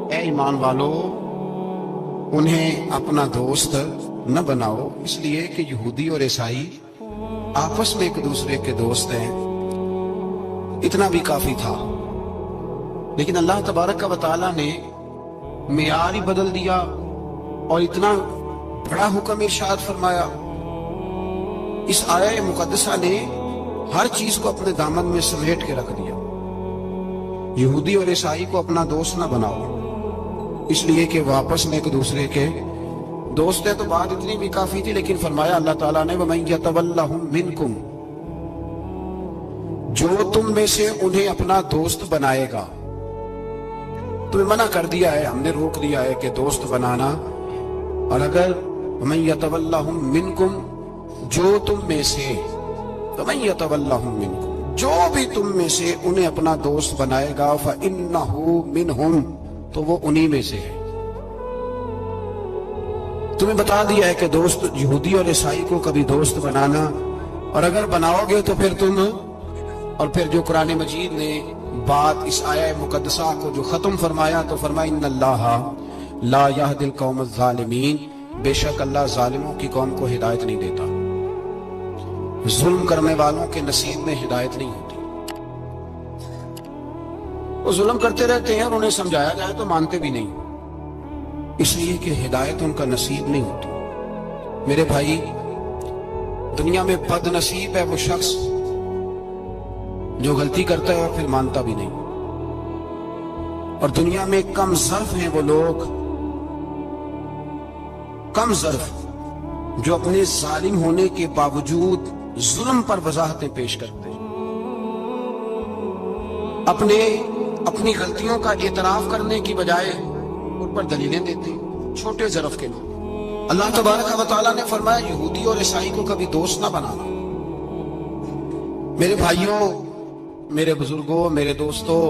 اے ایمان والو انہیں اپنا دوست نہ بناؤ، اس لیے کہ یہودی اور عیسائی آپس میں ایک دوسرے کے دوست ہیں، اتنا بھی کافی تھا۔ لیکن اللہ تبارک و تعالیٰ نے معیار ہی بدل دیا اور اتنا بڑا حکم ارشاد فرمایا۔ اس آیہ مقدسہ نے ہر چیز کو اپنے دامن میں سمیٹ کے رکھ دیا۔ یہودی اور عیسائی کو اپنا دوست نہ بناؤ، اس لیے کہ وہ آپس میں ایک دوسرے کے دوست ہے۔ تو بات اتنی بھی کافی تھی، لیکن فرمایا اللہ تعالیٰ نے وَمَن يَتَوَلَّهُم مِّنكُمْ، جو تم میں سے انہیں اپنا دوست بنائے گا۔ تمہیں منع کر دیا ہے، ہم نے روک دیا ہے کہ دوست بنانا، اور اگر وَمَن يَتَوَلَّهُم مِّنكُمْ، جو تم میں سے، وَمَن يَتَوَلَّهُم مِّنكُمْ، جو بھی تم میں سے انہیں اپنا دوست بنائے گا فَإِنَّهُ مِنْهُمْ، تو وہ انہی میں سے ہے۔ تمہیں بتا دیا ہے کہ دوست یہودی اور عیسائی کو کبھی دوست بنانا، اور اگر بناؤ گے تو پھر تم، اور پھر جو قرآن مجید نے بات اس آیہ مقدسہ کو جو ختم فرمایا تو فرمایا ان اللہ لا یہدی القوم الظالمین، بے شک اللہ ظالموں کی قوم کو ہدایت نہیں دیتا، ظلم کرنے والوں کے نصیب میں ہدایت نہیں ہوتی۔ وہ ظلم کرتے رہتے ہیں اور انہیں سمجھایا جائے تو مانتے بھی نہیں، اس لیے کہ ہدایت ان کا نصیب نہیں ہوتی۔ میرے بھائی، دنیا میں بد نصیب ہے وہ شخص جو غلطی کرتا ہے اور پھر مانتا بھی نہیں، اور دنیا میں کم ظرف ہیں وہ لوگ، کم ظرف جو اپنے ظالم ہونے کے باوجود ظلم پر وضاحتیں پیش کرتے ہیں، اپنی غلطیوں کا اعتراف کرنے کی بجائے ان پر دلیلیں دیتے ہیں، چھوٹے ظرف کے لوگ۔ اللہ تبارک و تعالیٰ نے فرمایا یہودی اور عیسائی کو کبھی دوست نہ بنانا۔ میرے بھائیوں، میرے بزرگوں، میرے دوستوں،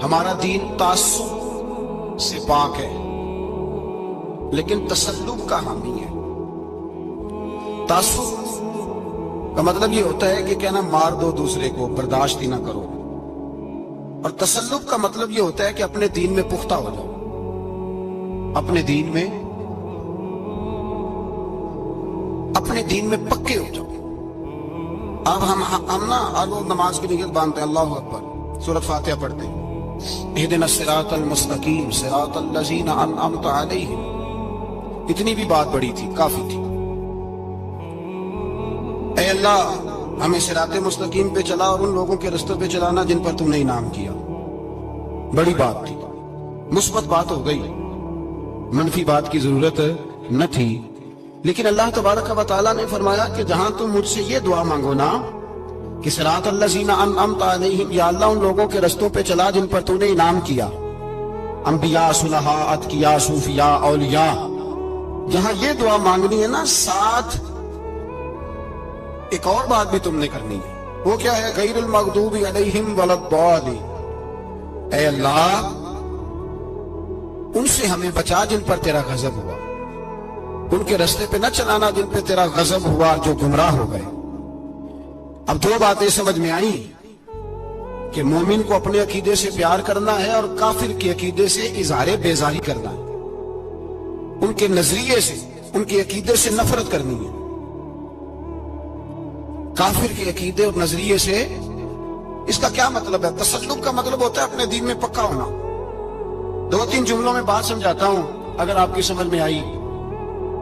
ہمارا دین تعصب سے پاک ہے لیکن تسلب کا حامی ہے۔ تعصب کا مطلب یہ ہوتا ہے کہ کہنا مار دو دوسرے کو، برداشت ہی نہ کرو، اور تسلب کا مطلب یہ ہوتا ہے کہ اپنے دین میں پختہ ہو جاؤ، اپنے دین میں پکے ہو جاؤ۔ اب ہم نا ہر روز نماز کی نیت باندھتے ہیں، اللہ اکبر، سورۃ فاتحہ پڑھتے ہیں، اہدنا الصراط المستقیم صراط الذین انعمت علیہم، اتنی بھی بات بڑی تھی، کافی تھی۔ اے اللہ ہمیں صراط مستقیم پہ چلا اور ان لوگوں کے رستوں پہ چلانا جن پر تم نے انعام کیا، بڑی بات تھی، مثبت بات ہو گئی، منفی بات کی ضرورت نہ تھی۔ لیکن اللہ تبارک و تعالیٰ نے فرمایا کہ جہاں تم مجھ سے یہ دعا مانگو نا کہ صراط الذین انعمت علیہم، یا اللہ ان لوگوں کے رستوں پہ چلا جن پر تو نے انعام کیا، انبیاء، صلحاء، اتقیاء، صوفیاء، اولیاء، جہاں یہ دعا مانگنی ہے نا، ساتھ ایک اور بات بھی تم نے کرنی ہے، وہ کیا ہے؟ غیر المغضوب علیہم ولا الضالین، اے اللہ ان سے ہمیں بچا جن پر تیرا غضب ہوا، ان کے رستے پہ نہ چلانا جن پہ تیرا غضب ہوا، جو گمراہ ہو گئے۔ اب دو باتیں سمجھ میں آئیں کہ مومن کو اپنے عقیدے سے پیار کرنا ہے اور کافر کے عقیدے سے اظہار بیزاری کرنا ہے، ان کے نظریے سے، ان کے عقیدے سے نفرت کرنی ہے۔ کافر کے عقیدے اور نظریے سے، اس کا کیا مطلب ہے؟ تسلب کا مطلب ہوتا ہے اپنے دین میں پکا ہونا۔ دو تین جملوں میں بات سمجھاتا ہوں، اگر آپ کی سمجھ میں آئی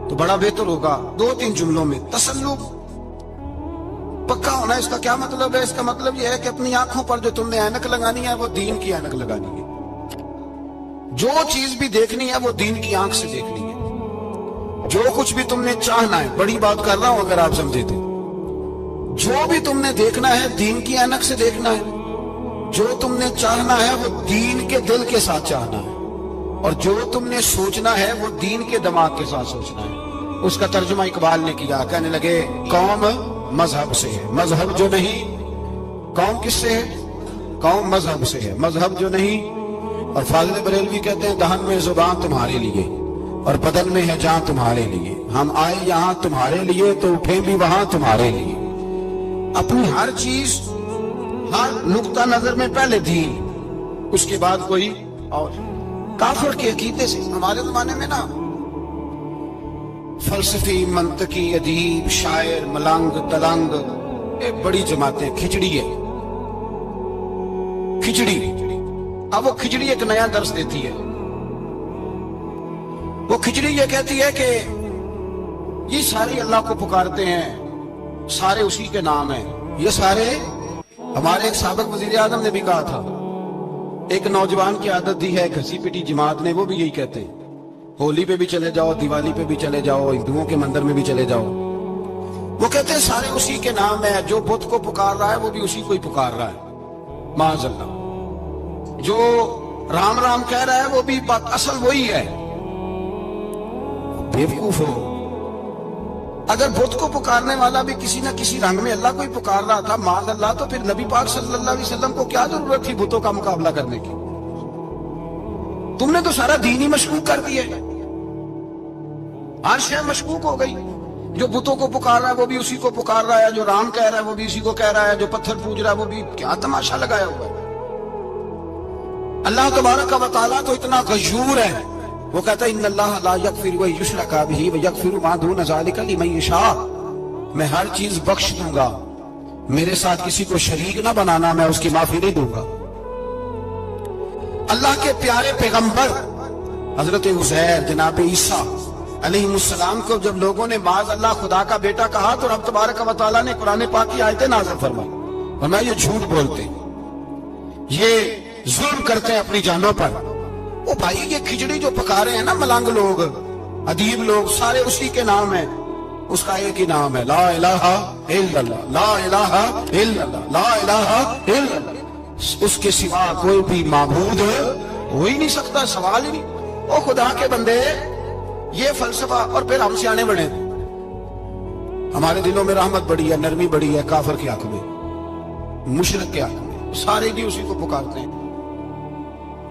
تو بڑا بہتر ہوگا۔ دو تین جملوں میں تسلب، پکا ہونا، اس کا کیا مطلب ہے؟ اس کا مطلب یہ ہے کہ اپنی آنکھوں پر جو تم نے اینک لگانی ہے وہ دین کی اینک لگانی ہے، جو چیز بھی دیکھنی ہے وہ دین کی آنکھ سے دیکھنی ہے، جو کچھ بھی تم نے چاہنا ہے، بڑی بات کر رہا ہوں اگر آپ سمجھے تھے، جو بھی تم نے دیکھنا ہے دین کی اینک سے دیکھنا ہے، جو تم نے چاہنا ہے وہ دین کے دل کے ساتھ چاہنا ہے، اور جو تم نے سوچنا ہے وہ دین کے دماغ کے ساتھ سوچنا ہے۔ اس کا ترجمہ اقبال نے کیا، کہنے لگے قوم مذہب سے ہے، مذہب جو نہیں، قوم کس سے ہے؟ قوم مذہب سے ہے، مذہب جو نہیں۔ اور فاضل بریلوی کہتے ہیں دہن میں زبان تمہارے لیے اور بدن میں ہے جان تمہارے لیے، ہم آئے یہاں تمہارے لیے تو اٹھیں بھی وہاں تمہارے لیے۔ اپنی ہر چیز، ہر نقطہ نظر میں پہلے دین، اس کے بعد کوئی اور کافر کے عقیدے سے. ہمارے زمانے میں نا فلسفی، منطقی، ادیب، شاعر، ملنگ، تلنگ، ایک بڑی جماعتیں. کھچڑی ہے، کھچڑی. اب وہ کھچڑی ایک نیا درس دیتی ہے. وہ کھچڑی یہ کہتی ہے کہ یہ سارے اللہ کو پکارتے ہیں، سارے اسی کے نام ہیں. یہ سارے، ہمارے ایک سابق وزیر اعظم نے بھی کہا تھا، ایک نوجوان کی عادت دی ہے گھسی پٹی جماعت نے، وہ بھی یہی کہتے ہیں. ہولی پہ بھی چلے جاؤ، دیوالی پہ بھی چلے جاؤ، ہندوؤں کے مندر میں بھی چلے جاؤ، وہ کہتے ہیں سارے اسی کے نام ہے. جو بت کو پکار رہا ہے وہ بھی اسی کو ہی پکار رہا ہے، معاذ اللہ. جو رام رام کہہ رہا ہے وہ بھی بات اصل وہی ہے. بیوقوف ہو. اگر بت کو پکارنے والا بھی کسی نہ کسی رنگ میں اللہ کو ہی پکار رہا تھا، معاذ اللہ، تو پھر نبی پاک صلی اللہ علیہ وسلم کو کیا ضرورت تھی بتوں کا مقابلہ کرنے کی؟ تم نے تو سارا دین ہی مشکوک کر دیا. ہر شے مشکوک ہو گئی. جو بتوں کو پکار رہا ہے وہ بھی اسی کو پکار رہا ہے، جو رام کہہ رہا ہے وہ بھی اسی کو کہہ رہا ہے، جو پتھر پوج رہا ہے وہ بھی. کیا تماشا لگایا ہوا ہے. اللہ تبارک و تعالیٰ تو اتنا غیور ہے، وہ کہتا ہے ان اللہ لا یغفر ویشرک بہ ویغفر ما دون ذلک لمن یشاء. میں ہر چیز بخش دوں گا، میرے ساتھ کسی کو شریک نہ بنانا، میں اس کی معافی نہیں دوں گا. اللہ کے پیارے پیغمبر حضرت عزیر جناب عیسیٰ علیہ السلام کو جب لوگوں نے معاذ اللہ خدا کا بیٹا کہا تو رب تبارک و تعالیٰ نے قرآن پاک کی آیتیں نازل فرمائی، فرمایا یہ جھوٹ بولتے ہیں، یہ ظلم کرتے ہیں اپنی جانوں پر. او بھائی، یہ کھچڑی جو پکا رہے ہیں نا ملنگ لوگ، ادیب لوگ، سارے اسی کے نام ہیں. اس کا ایک ہی نام ہے، لا الہ الا اللہ، لا الہ الا اللہ، لا الہ الا اللہ. اس کے سوا کوئی بھی معبود ہو ہی نہیں سکتا، سوال ہی نہیں. او خدا کے بندے، یہ فلسفہ. اور پھر ہم سیانے بڑے، ہمارے دلوں میں رحمت بڑی ہے، نرمی بڑی ہے. کافر کے حق میں، مشرک کے حق میں سارے بھی اسی کو پکارتے ہیں.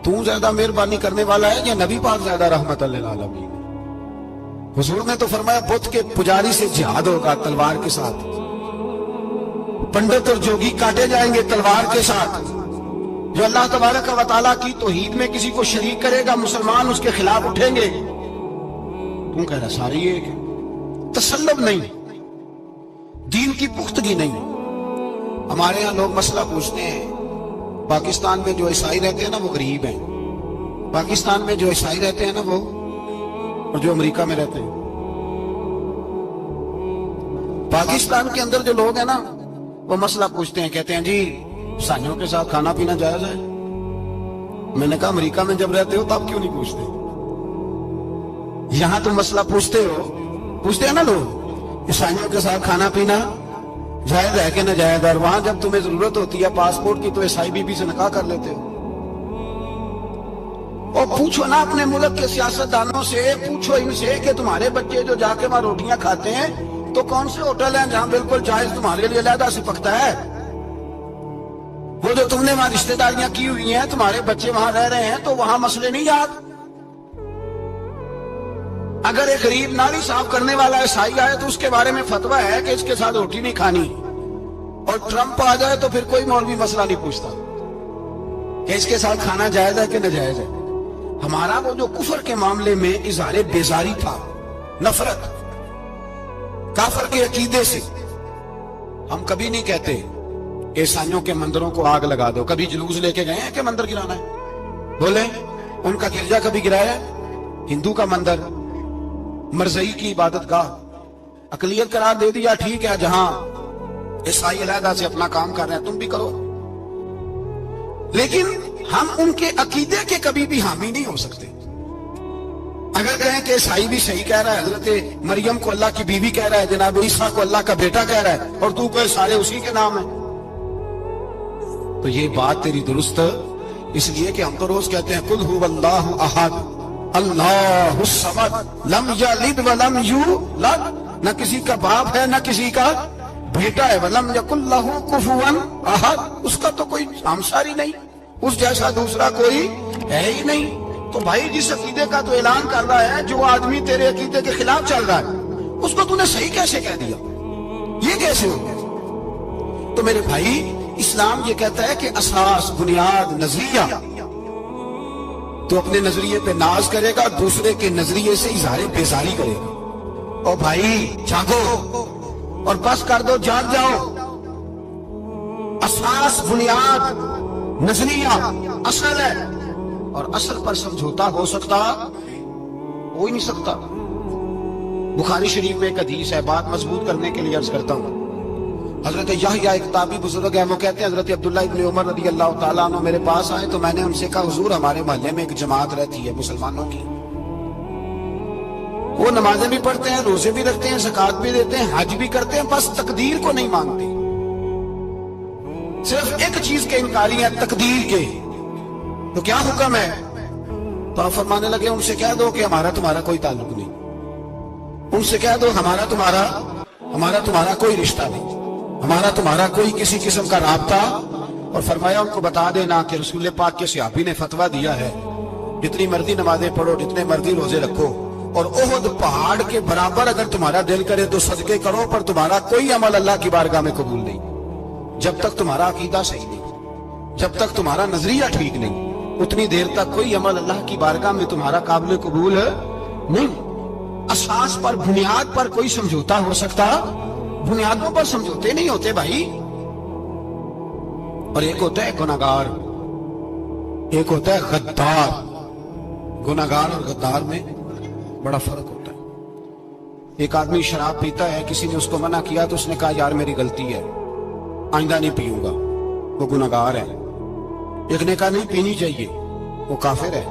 تو زیادہ مہربانی کرنے والا ہے یا نبی پاک زیادہ رحمت للعالمین؟ حضور نے تو فرمایا بت کے پجاری سے جہاد ہوگا تلوار کے ساتھ. پنڈت اور جوگی کاٹے جائیں گے تلوار کے ساتھ. جو اللہ تبارک و تعالیٰ کی توحید میں کسی کو شریک کرے گا، مسلمان اس کے خلاف اٹھیں گے. تم کہہ رہا ساری ایک ہے. تسلب نہیں، دین کی پختگی نہیں. ہمارے ہاں لوگ مسئلہ پوچھتے ہیں، پاکستان میں جو عیسائی رہتے ہیں نا وہ غریب ہیں. پاکستان میں جو عیسائی رہتے ہیں نا وہ، اور جو امریکہ میں رہتے ہیں. پاکستان کے اندر جو لوگ ہیں نا وہ مسئلہ پوچھتے ہیں، کہتے ہیں جی عیسائیوں کے ساتھ کھانا پینا جائز ہے. میں نے کہا امریکہ میں جب رہتے ہو تب کیوں نہیں پوچھتے؟ یہاں تم مسئلہ پوچھتے ہو، پوچھتے ہیں نا لوگ عیسائیوں کے ساتھ کھانا پینا جائز ہے کہ نہ جائز ہے، اور وہاں جب تمہیں ضرورت ہوتی ہے پاسپورٹ کی تو عیسائی بی بی سے نکاح کر لیتے ہو. اور پوچھو نا اپنے ملک کے سیاستدانوں سے، پوچھو ان سے کہ تمہارے بچے جو جا کے وہاں روٹیاں کھاتے ہیں تو کون سے ہوٹل ہیں جہاں بالکل جائز تمہارے لیے علیحدہ سے پکتا ہے؟ وہ جو تم نے وہاں رشتہ داریاں کی ہوئی ہیں، تمہارے بچے وہاں رہ رہے ہیں تو وہاں مسئلے نہیں یاد. اگر ایک غریب نالی صاف کرنے والا عیسائی آئے تو اس کے بارے میں فتویٰ ہے کہ اس کے ساتھ روٹی نہیں کھانی، اور ٹرمپ آ جائے تو پھر کوئی مولوی مسئلہ نہیں پوچھتا کہ اس کے ساتھ کھانا جائز ہے کہ ناجائز ہے. ہمارا وہ جو کفر کے معاملے میں اظہار بیزاری تھا، نفرت کافر کے عقیدے سے، ہم کبھی نہیں کہتے عیسائیوں کے مندروں کو آگ لگا دو. کبھی جلوس لے کے گئے ہیں کہ مندر گرانا ہے؟ بولے ان کا گرجا کبھی گرایا ہے؟ ہندو کا مندر، مرزئی کی عبادت گاہ اقلیت قرار دے دیا، ٹھیک ہے، جہاں عیسائی علیحدہ سے اپنا کام کر رہے ہیں تم بھی کرو. لیکن ہم ان کے عقیدے کے کبھی بھی حامی نہیں ہو سکتے. اگر کہیں کہ عیسائی بھی صحیح کہہ رہا ہے، حضرت مریم کو اللہ کی بیوی کہہ رہا ہے، جناب عیسیٰ کو اللہ کا بیٹا کہہ رہا ہے، اور تو کوئی سارے اسی کے نام ہیں، تو یہ بات تیری درست اس لیے کہ ہم تو روز کہتے ہیں قل هو اللہ احد اللہ الصمد لم یلد ولم یولد. نہ کسی کا باپ ہے نہ کسی کا بیٹا ہے. ولم یکن لہ کفوا احد، اس کا تو کوئی ہمساری نہیں، اس جیسا دوسرا کوئی ہے ہی نہیں. تو بھائی جس عقیدے کا تو اعلان کر رہا ہے، جو آدمی تیرے عقیدے کے خلاف چل رہا ہے، اس کو تو نے صحیح کیسے کہہ دیا؟ یہ کیسے ہو گیا؟ تو میرے بھائی، اسلام یہ کہتا ہے کہ اساس، بنیاد، نظریہ تو اپنے نظریے پہ ناز کرے گا، دوسرے کے نظریے سے اظہار بیزاری کرے گا۔ او بھائی جاگو اور بس کر دو، جاگ جاؤ۔ اساس، بنیاد، نظریہ اصل ہے، اور اصل پر سمجھوتا ہو سکتا ہو ہی نہیں سکتا۔ بخاری شریف میں ایک حدیث ہے، بات مضبوط کرنے کے لیے عرض کرتا ہوں۔ حضرت یحییٰ ایک تابعی بزرگ ہے، وہ کہتے ہیں حضرت عبداللہ ابن عمر رضی اللہ تعالیٰ عنہ میرے پاس آئے تو میں نے ان سے کہا حضور ہمارے محلے میں ایک جماعت رہتی ہے مسلمانوں کی، وہ نمازیں بھی پڑھتے ہیں، روزے بھی رکھتے ہیں، زکوٰۃ بھی دیتے ہیں، حج بھی کرتے ہیں، بس تقدیر کو نہیں مانتے، صرف ایک چیز کے انکاری ہیں، تقدیر کے۔ تو کیا حکم ہے؟ تو آپ فرمانے لگے ان سے کہہ دو کہ ہمارا تمہارا کوئی تعلق نہیں، ان سے کہہ دو ہمارا تمہارا کوئی رشتہ نہیں، ہمارا تمہارا کوئی کسی قسم کا رابطہ۔ اور فرمایا ان کو بتا دینا کہ رسول پاک کے صحابی نے فتویٰ دیا ہے جتنی مرضی نمازیں پڑھو، جتنے مرضی روزے رکھو، اور احد پہاڑ کے برابر اگر تمہارا دل کرے تو صدقے کرو، پر تمہارا کوئی عمل اللہ کی بارگاہ میں قبول نہیں جب تک تمہارا عقیدہ صحیح نہیں، جب تک تمہارا نظریہ ٹھیک نہیں، اتنی دیر تک کوئی عمل اللہ کی بارگاہ میں تمہارا قابل قبول نہیں۔ اساس پر، بنیاد پر کوئی سمجھوتا ہو سکتا، بنیادوں پر سمجھوتے نہیں ہوتے بھائی۔ اور ایک ہوتا ہے گناہگار، ایک ہوتا ہے غدار۔ گناہگار اور غدار میں بڑا فرق ہوتا ہے۔ ایک آدمی شراب پیتا ہے، کسی نے اس کو منع کیا تو اس نے کہا یار میری غلطی ہے، آئندہ نہیں پیوں گا، وہ گناہگار ہے۔ ایک نے کہا نہیں پینی چاہیے، وہ کافر ہے۔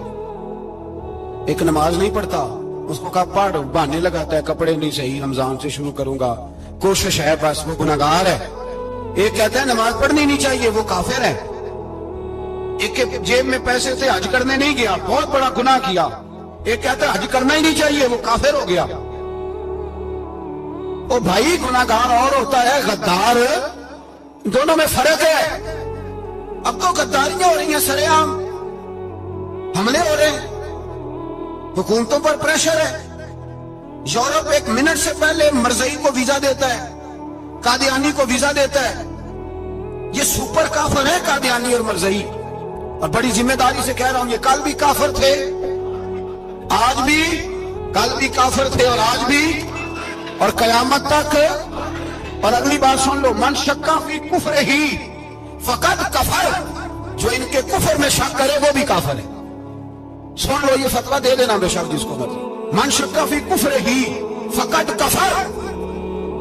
ایک نماز نہیں پڑھتا، اس کو کہا پڑھ، بہانے لگاتا ہے کپڑے نہیں صحیح، رمضان سے شروع کروں گا، کوشش ہے بس، وہ گناہگار ہے۔ ایک کہتا ہے نماز پڑھنی نہیں چاہیے، وہ کافر ہے۔ ایک کے جیب میں پیسے تھے، حج کرنے نہیں گیا، بہت بڑا گناہ کیا۔ ایک کہتا ہے حج کرنا ہی نہیں چاہیے، وہ کافر ہو گیا۔ او بھائی گناہگار اور ہوتا ہے، غدار، دونوں میں فرق ہے۔ اب تو غداریاں ہو رہی ہیں، سرے عام حملے ہو رہے ہیں، حکومتوں پر پریشر ہے۔ یورپ ایک منٹ سے پہلے مرزئی کو ویزا دیتا ہے، قادیانی کو ویزا دیتا ہے۔ یہ سپر کافر ہے قادیانی اور مرزئی، اور بڑی ذمہ داری سے کہہ رہا ہوں، یہ کل بھی کافر تھے، آج بھی، کل بھی کافر تھے اور آج بھی، اور قیامت تک۔ اور اگلی بات سن لو، من شک فی کفر ہی فقط کفر، جو ان کے کفر میں شک کرے وہ بھی کافر ہے۔ سن لو، یہ فتویٰ دے دینا بے شک جس کو مرضی۔ من شک فی کفر ہی فقط کفر،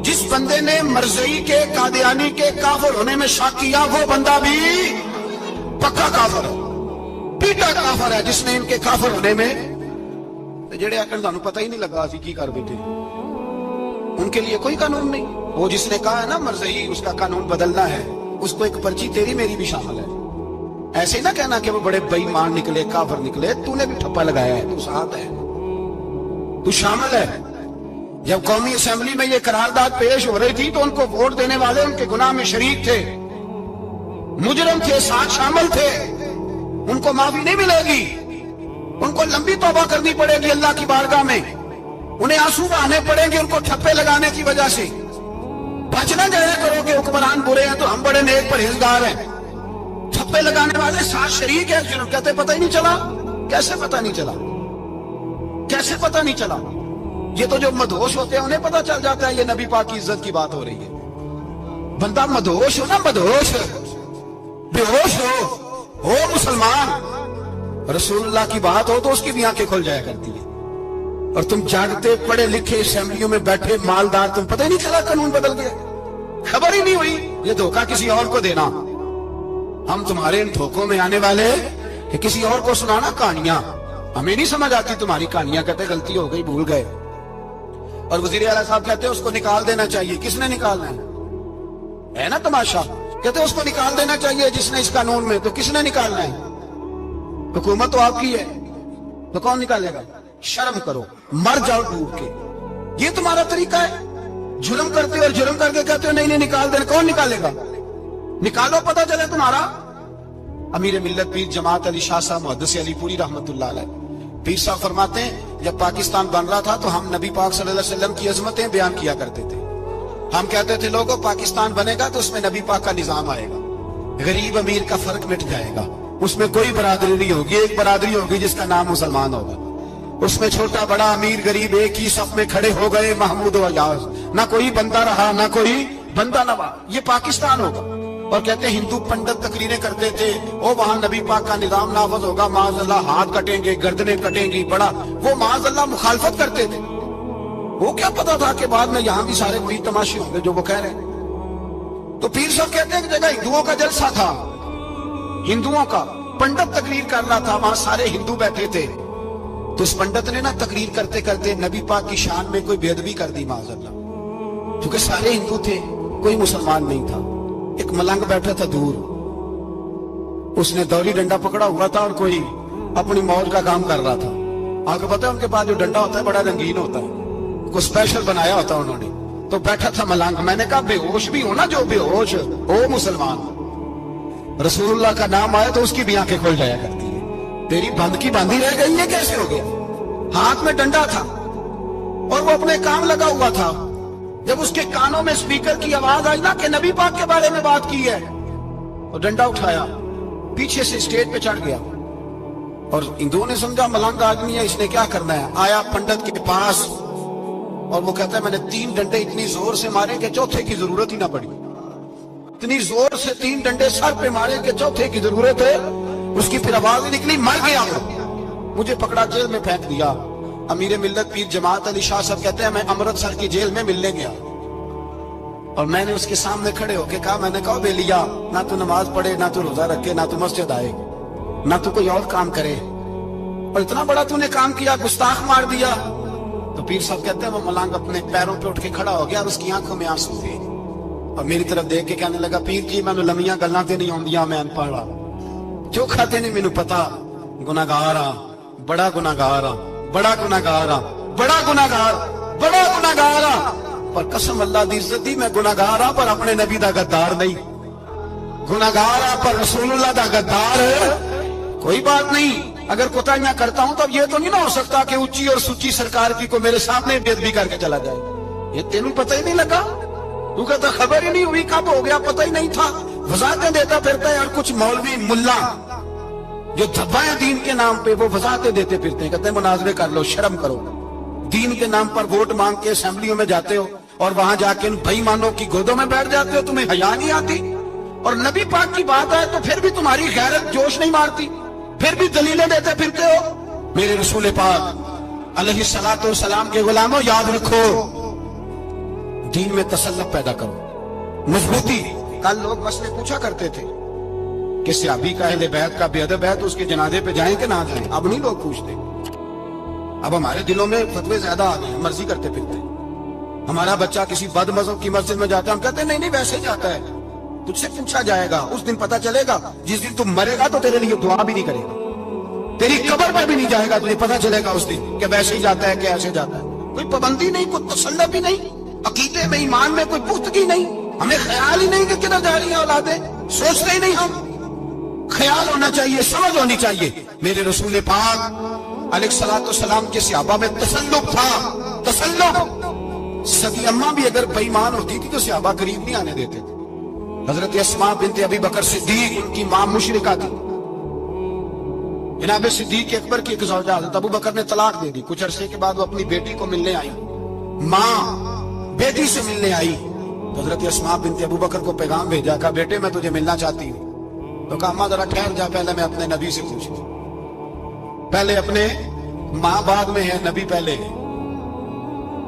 جس بندے نے مرزئی کے، قادیانی کے کافر ہونے میں شک کیا، وہ بندہ بھی پکا کافر ہے، پیٹا کافر ہے، جس نے ان کے کافر ہونے میں۔ جڑے آکر تانوں پتہ ہی نہیں لگا اسی کی کر بیٹھے، ان کے لیے کوئی قانون نہیں۔ وہ جس نے کہا ہے نا مرزئی اس کا قانون بدلنا ہے، اس کو ایک پرچی تیری میری بھی شامل ہے۔ ایسے نہ کہنا کہ وہ بڑے بے ایمان نکلے، کافر نکلے، تو نے بھی ٹھپا لگایا ہے، تو ساتھ ہے، تو شامل ہے۔ جب قومی اسمبلی میں یہ قرارداد پیش ہو رہی تھی تو ان کو ووٹ دینے والے ان کے گناہ میں شریک تھے، مجرم تھے، ساتھ شامل تھے۔ ان کو معافی نہیں ملے گی، ان کو لمبی توبہ کرنی پڑے گی اللہ کی بارگاہ میں، انہیں آنسو بہانے پڑیں گے ان کو ٹھپے لگانے کی وجہ سے۔ بچ نہ جایا کرو کہ حکمران برے ہیں تو ہم بڑے نیک پرہیزگار ہیں، ٹھپے لگانے والے ساتھ شریک ہیں۔ جنہوں کہتے پتہ ہی نہیں چلا، کیسے پتہ نہیں چلا، کیسے پتہ نہیں چلا؟ یہ تو جو مدہوش ہوتے ہیں انہیں پتہ چل جاتا ہے یہ نبی پاک کی عزت کی بات ہو رہی ہے۔ بندہ مدہوش ہو نا، مدہوش بے ہوش ہو مسلمان، رسول اللہ کی بات ہو تو اس کی بھی آنکھیں کھل جایا کرتی ہے۔ اور تم جاگتے پڑھے لکھے اسمبلیوں میں بیٹھے مالدار، تم پتہ ہی نہیں چلا قانون بدل گیا، خبر ہی نہیں ہوئی۔ یہ دھوکہ کسی اور کو دینا، ہم تمہارے ان دھوکوں میں آنے والے کہ کسی اور کو سنانا کہانیاں، ہمیں نہیں سمجھ آتی تمہاری کہانیاں، کہتے غلطی ہو گئی، بھول گئے۔ اور وزیر اعلیٰ صاحب کہتے ہیں اس کو نکال دینا چاہیے۔ کس نے نکالنا ہے نا تماشا؟ کہتے ہیں اس کو نکال دینا چاہیے جس نے اس قانون میں، تو کس نے نکالنا ہے؟ حکومت تو آپ کی ہے، تو کون نکالے گا؟ شرم کرو، مر جاؤ ڈوب کے۔ یہ تمہارا طریقہ ہے؟ جرم کرتے ہو اور جرم کر کے کہتے ہو نہیں نہیں نکال دینا، کون نکالے گا؟ نکالو، پتہ چلے تمہارا۔ امیر ملت پیر جماعت علی شاہ صاحب محدث علی پوری رحمت اللہ علیہ، پیر صاحب فرماتے ہیں جب پاکستان بن رہا تھا تو ہم نبی پاک صلی اللہ علیہ وسلم کی عظمتیں بیان کیا کرتے تھے۔ ہم کہتے تھے لوگوں پاکستان بنے گا تو اس میں نبی پاک کا نظام آئے گا، غریب امیر کا فرق مٹ جائے گا، اس میں کوئی برادری نہیں ہوگی، ایک برادری ہوگی جس کا نام مسلمان ہوگا، اس میں چھوٹا بڑا امیر غریب ایک ہی صف میں کھڑے ہو گئے، محمود و ایاز، نہ کوئی بندہ رہا نہ کوئی بندہ نوا، یہ پاکستان ہوگا۔ اور کہتے ہیں ہندو پنڈت تقریریں کرتے تھے، او وہاں نبی پاک کا نظام نافذ ہوگا، معاذ اللہ ہاتھ کٹیں گے، گردنیں کٹیں گی، بڑا وہ معاذ اللہ مخالفت کرتے تھے۔ وہ کیا پتا تھا کہ بعد میں یہاں بھی سارے وہی تماشے ہوں گے جو وہ کہہ رہے ہیں۔ تو پیر صاحب کہتے ہیں کہ جگہ ہندوؤں کا جلسہ تھا، ہندوؤں کا پنڈت تقریر کر رہا تھا، وہاں سارے ہندو بیٹھے تھے، تو اس پنڈت نے نا تقریر کرتے کرتے نبی پاک کی شان میں کوئی بے ادبی کر دی معاذ اللہ، کیونکہ سارے ہندو تھے، کوئی مسلمان نہیں تھا۔ ایک ملنگ بیٹھا تھا دور، اس نے دوری ڈنڈا پکڑا ہوا تھا اور کوئی اپنی موج کا کام کر رہا تھا۔ آپ کو پتا ہے ان کے پاس جو ڈنڈا ہوتا ہے بڑا رنگین ہوتا ہے، کو اسپیشل بنایا ہوتا ہے انہوں نے۔ تو بیٹھا تھا ملنگ، میں نے کہا بے ہوش بھی ہو نا جو بے ہوش او مسلمان، رسول اللہ کا نام آئے تو اس کی بھی آنکھیں کھل جایا کرتی ہے، تیری بند کی باندھی رہ گئی ہے، کیسے ہو گیا؟ ہاتھ میں ڈنڈا تھا اور وہ اپنے کام لگا ہوا تھا۔ جب اس کے کانوں میں سپیکر کی آواز آئی نا کہ نبی پاک کے بارے میں بات کی ہے، تو ڈنڈا اٹھایا، پیچھے سے اسٹیج پہ چڑھ گیا، اور ہندوؤں نے سمجھا ملنگ آدمی ہے، اس نے کیا کرنا ہے۔ آیا پنڈت کے پاس اور وہ کہتا ہے میں نے 3 ڈنڈے اتنی زور سے مارے کہ چوتھے کی ضرورت ہی نہ پڑی، اتنی زور سے 3 ڈنڈے سر پہ مارے کہ چوتھے کی ضرورت ہے، اس کی پھر آواز نکلی مر گیا، مجھے پکڑا جیل میں پھینک دیا۔ امیر ملت پیر جماعت علی شاہ صاحب کہتے ہیں میں امرتسر کی جیل میں ملنے گیا، اور میں نے اس کے سامنے کھڑے ہو کے کہا، میں نے کہا بے لیا، نہ تو نماز پڑھے، نہ تو روزہ رکھے، نہ تو مسجد آئے، نہ تو کوئی اور کام کرے، اور اتنا بڑا تو نے کام کیا، گستاخ مار دیا۔ تو پیر صاحب کہتے ہیں وہ ملنگ اپنے پیروں پہ اٹھ کے کھڑا ہو گیا اور اس کی آنکھوں میں آنسو تھے، اور میری طرف دیکھ کے کہنے لگا پیر جی میں نے لمیاں گلاں تے نہیں آندیاں، میں ان پڑھا جو کھاتے نہیں مینوں پتا، گناہگار ہاں، بڑا گناہگار ہاں، بڑا گناہگار ہاں، بڑا گناہگار، بڑا گناہگار ہاں، پر قسم اللہ دی عزت دی میں گناہگار ہاں پر اپنے نبی دا غدار نہیں، گناہگار ہاں پر رسول اللہ دا غدار ہے۔ کوئی بات نہیں، اگر کوتاہیاں کرتا ہوں تو اب یہ تو نہیں نہ ہو سکتا کہ اونچی اور سچی سرکار کی کو میرے سامنے بے ادبی کر کے چلا جائے، یہ تینوں پتہ ہی نہیں لگا، تو کہتا خبر ہی نہیں ہوئی، کب ہو گیا پتہ ہی نہیں تھا، وضاحتیں دیتا پھرتا ہے۔ اور کچھ مولوی ملا جو دھبا ہے دین کے نام پہ، وہ وضاحتیں دیتے پھرتے ہیں، کہتے ہیں مناظرے کر لو، شرم کرو، دین کے نام پر ووٹ مانگ کے اسمبلیوں میں جاتے ہو اور وہاں جا کے ان بھائی مانوں کی گودوں میں بیٹھ جاتے ہو، تمہیں حیا نہیں آتی، اور نبی پاک کی بات آئے تو پھر بھی تمہاری غیرت جوش نہیں مارتی، پھر بھی دلیلیں دیتے پھرتے ہو۔ میرے رسول پاک علیہ الصلوۃ والسلام کے غلاموں یاد رکھو، دین میں تسلط پیدا کرو، مضبوطی۔ کل لوگ مسئلے پوچھا کرتے تھے کہ صحابی کا اہل بیت کا بے ادب ہے تو اس کے جنازے پہ جائیں کہ نہ جائیں، اب نہیں لوگ پوچھتے، اب ہمارے دلوں میں فتوے زیادہ آ گئے ہیں، مرضی کرتے پھرتے۔ ہمارا بچہ کسی بد مذہب کی مسجد میں جاتا ہے، ہم کہتے ہیں نہیں نہیں ویسے جاتا ہے، تجھ سے پوچھا جائے گا، اس دن پتہ چلے گا، جس دن تم مرے گا تو تیرے لیے دعا بھی نہیں کرے گا، تیری قبر پہ بھی نہیں جائے گا، تجھے پتہ چلے گا اس دن کہ ویسے ہی جاتا ہے کہ ایسے جاتا ہے۔ کوئی پابندی نہیں، کوئی تسلط بھی نہیں، عقیدے میں ایمان میں کوئی پختگی نہیں، ہمیں خیال ہی نہیں کہ کدھر جا رہی ہیں اولادیں، سوچتے ہی نہیں، ہم خیال ہونا چاہیے، سمجھ ہونی چاہیے۔ میرے رسول پاک علیہ الصلوۃ والسلام کے صحابہ میں تسلط تھا، تسلط۔ سگی اماں بھی اگر بے ایمان ہوتی تھی تو صحابہ قریب نہیں آنے دیتے تھے۔ حضرت اسماء بنت ابی بکر صدیق، ان کی ماں مشرکہ تھی، جناب صدیق اکبر کی ایک زوجہ حضرت ابو بکر نے طلاق دے دی، کچھ عرصے کے بعد وہ اپنی بیٹی کو ملنے آئی، ماں بیٹی سے ملنے آئی، تو حضرت اسماء بنت ابو بکر کو پیغام بھیجا، کہا بیٹے میں تجھے ملنا چاہتی ہوں، تو کہا اماں ذرا ٹھہر جا، پہلے میں اپنے نبی سے پوچھتی، پہلے اپنے ماں بعد میں ہے، نبی پہلے ہے۔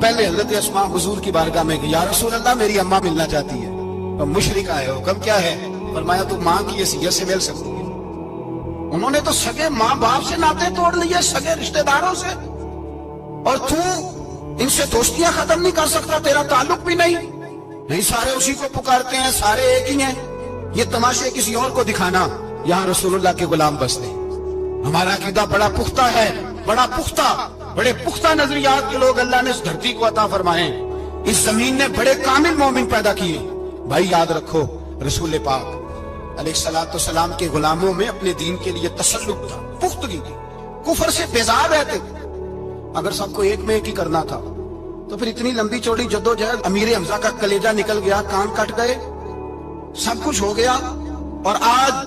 پہلے حضرت اسماء حضور کی بارگاہ میں کہ یا رسول اللہ میری اماں ملنا چاہتی ہے، اور مشرکہ ہے، حکم کیا ہے؟ فرمایا تو ماں کی حیثیت سے مل سکتی ہے۔ انہوں نے تو سگے ماں باپ سے ناطے توڑ لیے، سگے رشتہ داروں سے، اور تو ان سے دوستیاں ختم نہیں کر سکتا، تیرا تعلق بھی نہیں، سارے اسی کو پکارتے ہیں، سارے ایک ہی ہیں، یہ تماشے کسی اور کو دکھانا، یہاں رسول اللہ کے غلام بستے۔ ہمارا عقیدہ بڑا پختہ ہے، بڑا پختہ، بڑے پختہ نظریات کے لوگ اللہ نے اس دھرتی کو عطا فرمائے، اس زمین نے بڑے کامل مومن پیدا کیے۔ بھائی یاد رکھو، رسول پاک علیہ الصلوۃ والسلام کے غلاموں میں اپنے دین کے لیے تسلط تھا، پختگی تھی، کفر سے بیزار رہتے تھے۔ اگر سب کو ایک میں ایک ہی کرنا تھا تو پھر اتنی لمبی چوڑی جدوجہد، امیر حمزہ کا کلیجہ نکل گیا، کان کٹ گئے، سب کچھ ہو گیا، اور آج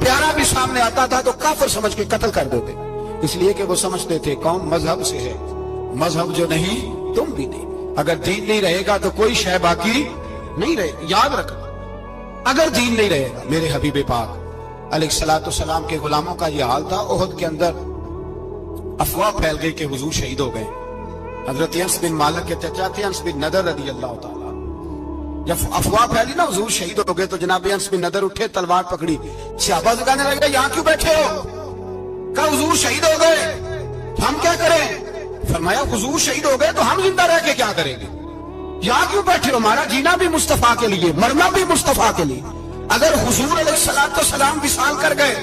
پیارا بھی سامنے آتا تھا تو کافر سمجھ کے قتل کر دیتے، اس لیے کہ وہ سمجھتے تھے قوم مذہب سے ہے، مذہب جو نہیں تم بھی نہیں، اگر دین نہیں رہے گا تو کوئی شے باقی نہیں رہے گا۔ یاد رکھنا، اگر دین نہیں رہے گا، میرے حبیب پاک علیہ الصلوۃ والسلام کے غلاموں کا یہ حال تھا۔ احد کے اندر افواہ پھیل گئی کہ حضور شہید ہو گئے۔ حضرت انس بن مالک کے چچا تھے انس بن نضر رضی اللہ تعالیٰ، جب افواہ پھیلی نا حضور شہید ہو گئے تو جناب انس بن نضر اٹھے، تلوار پکڑی، صحابہ سے کہنے لگے یہاں کیوں بیٹھے ہو؟ کہا حضور شہید ہو گئے، ہم کیا کریں؟ فرمایا حضور شہید ہو گئے تو ہم زندہ رہ کے کیا کریں گے؟ یہاں کیوں بیٹھے ہو؟ ہمارا جینا بھی مصطفیٰ کے لیے، مرنا بھی مصطفیٰ کے لیے۔ اگر حضور علیہ السلام وصال کر گئے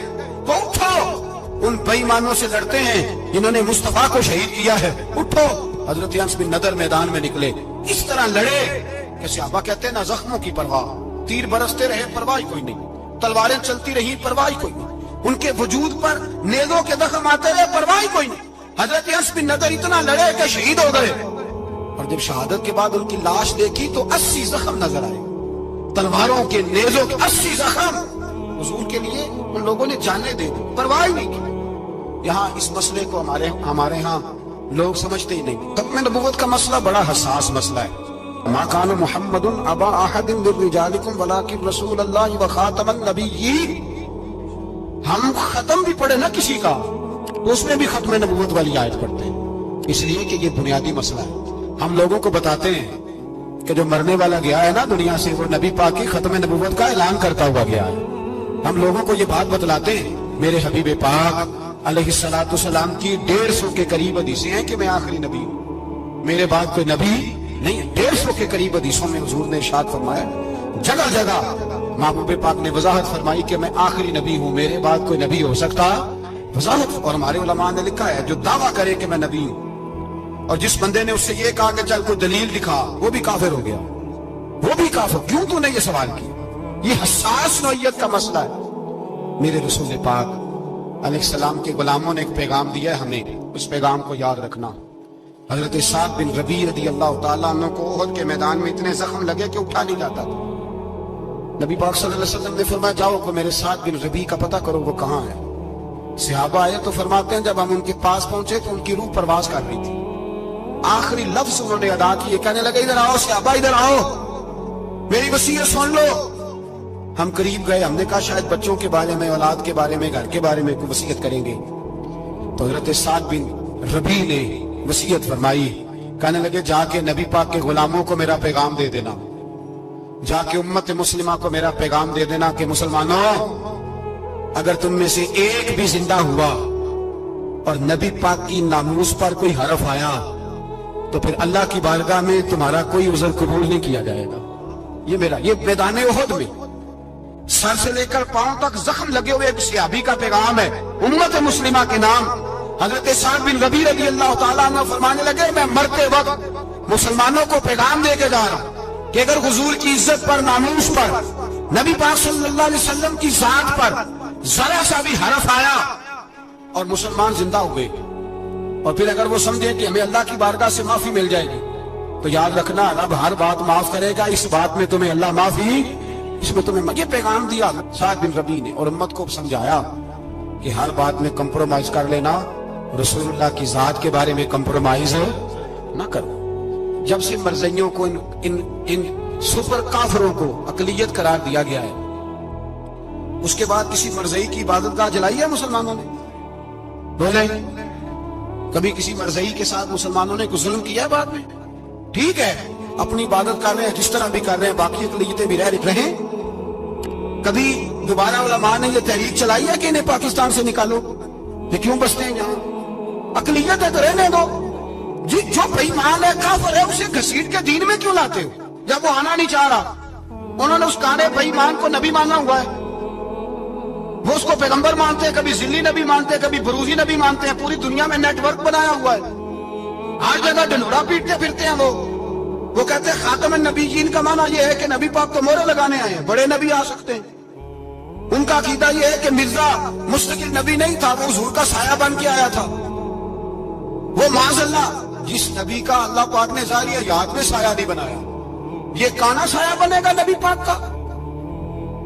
تو اٹھو، ان بے ایمانوں سے لڑتے ہیں جنہوں نے مصطفیٰ کو شہید کیا ہے، اٹھو۔ حضرت انس بن نضر میدان میں نکلے، اس طرح لڑے کہ صحابہ کہتے ہیں نہ زخموں کی پرواہ، تیر برستے رہے پرواہ کوئی نہیں، تلواریں چلتی رہی پرواہ کوئی نہیں، ان کے وجود پر نیزوں کے زخم آتے رہے پرواہ کوئی نہیں۔ حضرت انس بن نضر اتنا لڑے کہ شہید ہو گئے، اور جب شہادت کے بعد ان کی لاش دیکھی تو 80 زخم نظر آئے، تلواروں کے نیزوں کے 80 زخم۔ حضور کے لیے ان لوگوں نے جانیں دے دی، پرواہ نہیں کی۔ یہاں اس مسئلے کو ہمارے ہاں لوگ سمجھتے ہی نہیں۔ ختم نبوت کا مسئلہ بڑا حساس مسئلہ ہے۔ ما کان محمد ابا احد من رجالکم ولکن رسول اللہ وخاتم النبیین۔ ہم ختم بھی پڑھے نا کسی کا تو اس میں بھی ختم نبوت والی آیت پڑھتے ہیں، اس لیے کہ یہ بنیادی مسئلہ ہے۔ ہم لوگوں کو بتاتے ہیں کہ جو مرنے والا گیا ہے نا دنیا سے، وہ نبی پاک کی ختم نبوت کا اعلان کرتا ہوا گیا ہے۔ ہم لوگوں کو یہ بات بتلاتے ہیں، میرے حبیب پاک علیہ الصلوۃ والسلام کی 150 کے قریب حدیثیں ہیں کہ میں آخری نبی ہوں، میرے بعد کوئی نبی نہیں۔ 150 کے قریب حدیثوں میں حضور نے ارشاد فرمایا، جگہ جگہ محبوب پاک نے وضاحت فرمائی کہ میں آخری نبی ہوں، میرے بعد کوئی نبی ہو سکتا وضاحت۔ اور ہمارے علماء نے لکھا ہے جو دعویٰ کرے کہ میں نبی ہوں، اور جس بندے نے اس سے یہ کہا کہ چل کوئی دلیل دکھا، وہ بھی کافر ہو گیا، وہ بھی کافر۔ کیوں تو نے یہ سوال کیا؟ یہ حساس نوعیت کا مسئلہ ہے۔ میرے رسول پاک علیہ السلام کے غلاموں نے ایک پیغام دیا ہے ہمیں، اس پیغام کو یاد رکھنا۔ حضرت سعد بن ربیع رضی اللہ تعالیٰ عنہ کو احد کے میدان میں اتنے زخم لگے کہ اٹھا نہیں جاتا تھا۔ نبی پاک صلی اللہ علیہ وسلم نے فرمایا جاؤ کو میرے سعد بن ربیع کا پتہ کرو وہ کہاں ہے۔ صحابہ آئے تو فرماتے ہیں جب ہم ان کے پاس پہنچے تو ان کی روح پرواز کر رہی تھی، آخری لفظ انہوں نے ادا کیے، کہنے لگے ادھر آؤ صحابہ، ادھر آؤ، میری وصیت سن لو۔ ہم قریب گئے، ہم نے کہا شاید بچوں کے بارے میں، اولاد کے بارے میں، گھر کے بارے میں کوئی وصیت کریں گے۔ تو حضرت سعد بن ربیع نے وصیت فرمائی، کہنے لگے جا کے نبی پاک کے غلاموں کو میرا پیغام دے دینا، جا کے امت مسلمہ کو میرا پیغام دے دینا کہ مسلمانوں اگر تم میں سے ایک بھی زندہ ہوا اور نبی پاک کی ناموس پر کوئی حرف آیا تو پھر اللہ کی بارگاہ میں تمہارا کوئی عذر قبول نہیں کیا جائے گا۔ یہ میدان احد میں سر سے لے کر پاؤں تک زخم لگے ہوئے ایک صحابی کا پیغام ہے امت مسلمہ کے نام۔ حضرت سعد بن ربیع رضی اللہ تعالیٰ عنہ فرمانے لگے میں مرتے وقت مسلمانوں کو پیغام دے کے جا رہا ہوں کہ اگر حضور کی عزت پر، ناموس پر، نبی پاک صلی اللہ علیہ وسلم کی ذات پر ذرا سا بھی حرف آیا اور مسلمان زندہ ہوئے، اور پھر اگر وہ سمجھیں کہ ہمیں اللہ کی بارگاہ سے معافی مل جائے گی، تو یاد رکھنا رب ہر بات معاف کرے گا، اس بات میں تمہیں اللہ معافی، اس میں تمہیں یہ پیغام دیا سعد بن ربیع نے، اور امت کو سمجھایا کہ ہر بات میں کمپرومائز کر لینا، رسول اللہ کی ذات کے بارے میں کمپرومائز نہ کرو۔ جب سے مرزائیوں کو ان سپر کافروں کو اقلیت قرار دیا گیا ہے، اس کے بعد کسی مرزائی کی عبادت گاہ جلائی ہے مسلمانوں نے؟ بولے کبھی کسی مرزائی کے ساتھ مسلمانوں نے کچھ ظلم کیا ہے بعد میں؟ ٹھیک ہے اپنی عبادت کر رہے ہیں جس طرح بھی کر رہے ہیں، باقی اقلیتیں بھی رہیں۔ کبھی دوبارہ علماء نے یہ تحریک چلائی ہے کہ انہیں پاکستان سے نکالو، یہ کیوں بستے ہیں یہاں؟ اقلیت ہے تو رہنے دو، جو بے ایمان ہے، کافر ہے، اسے گھسیٹ کے دین میں کیوں لاتے ہو جب وہ آنا نہیں چاہ رہا؟ انہوں نے اس کانے بے ایمان کو نبی مانا ہوا ہے، وہ اس کو پیغمبر مانتے ہیں، کبھی ذلی نبی مانتے ہیں، کبھی بروزی نبی مانتے ہیں، پوری دنیا میں نیٹ ورک بنایا ہوا ہے، ہر جگہ ڈنڈورا پیٹتے پھرتے ہیں۔ وہ کہتے ہیں خاتم النبیین کا معنی یہ ہے کہ نبی پاک کو مہرے لگانے آئے ہیں، بڑے نبی آ سکتے ہیں۔ ان کا عقیدہ یہ ہے کہ مرزا مستقل نبی نہیں تھا، وہ حضور کا سایہ بن کے آیا تھا۔ وہ معاذ اللہ جس نبی کا اللہ پاک نے ظاہری حیات میں سایہ نہیں بنایا، یہ کانا سایہ بنے گا نبی پاک کا؟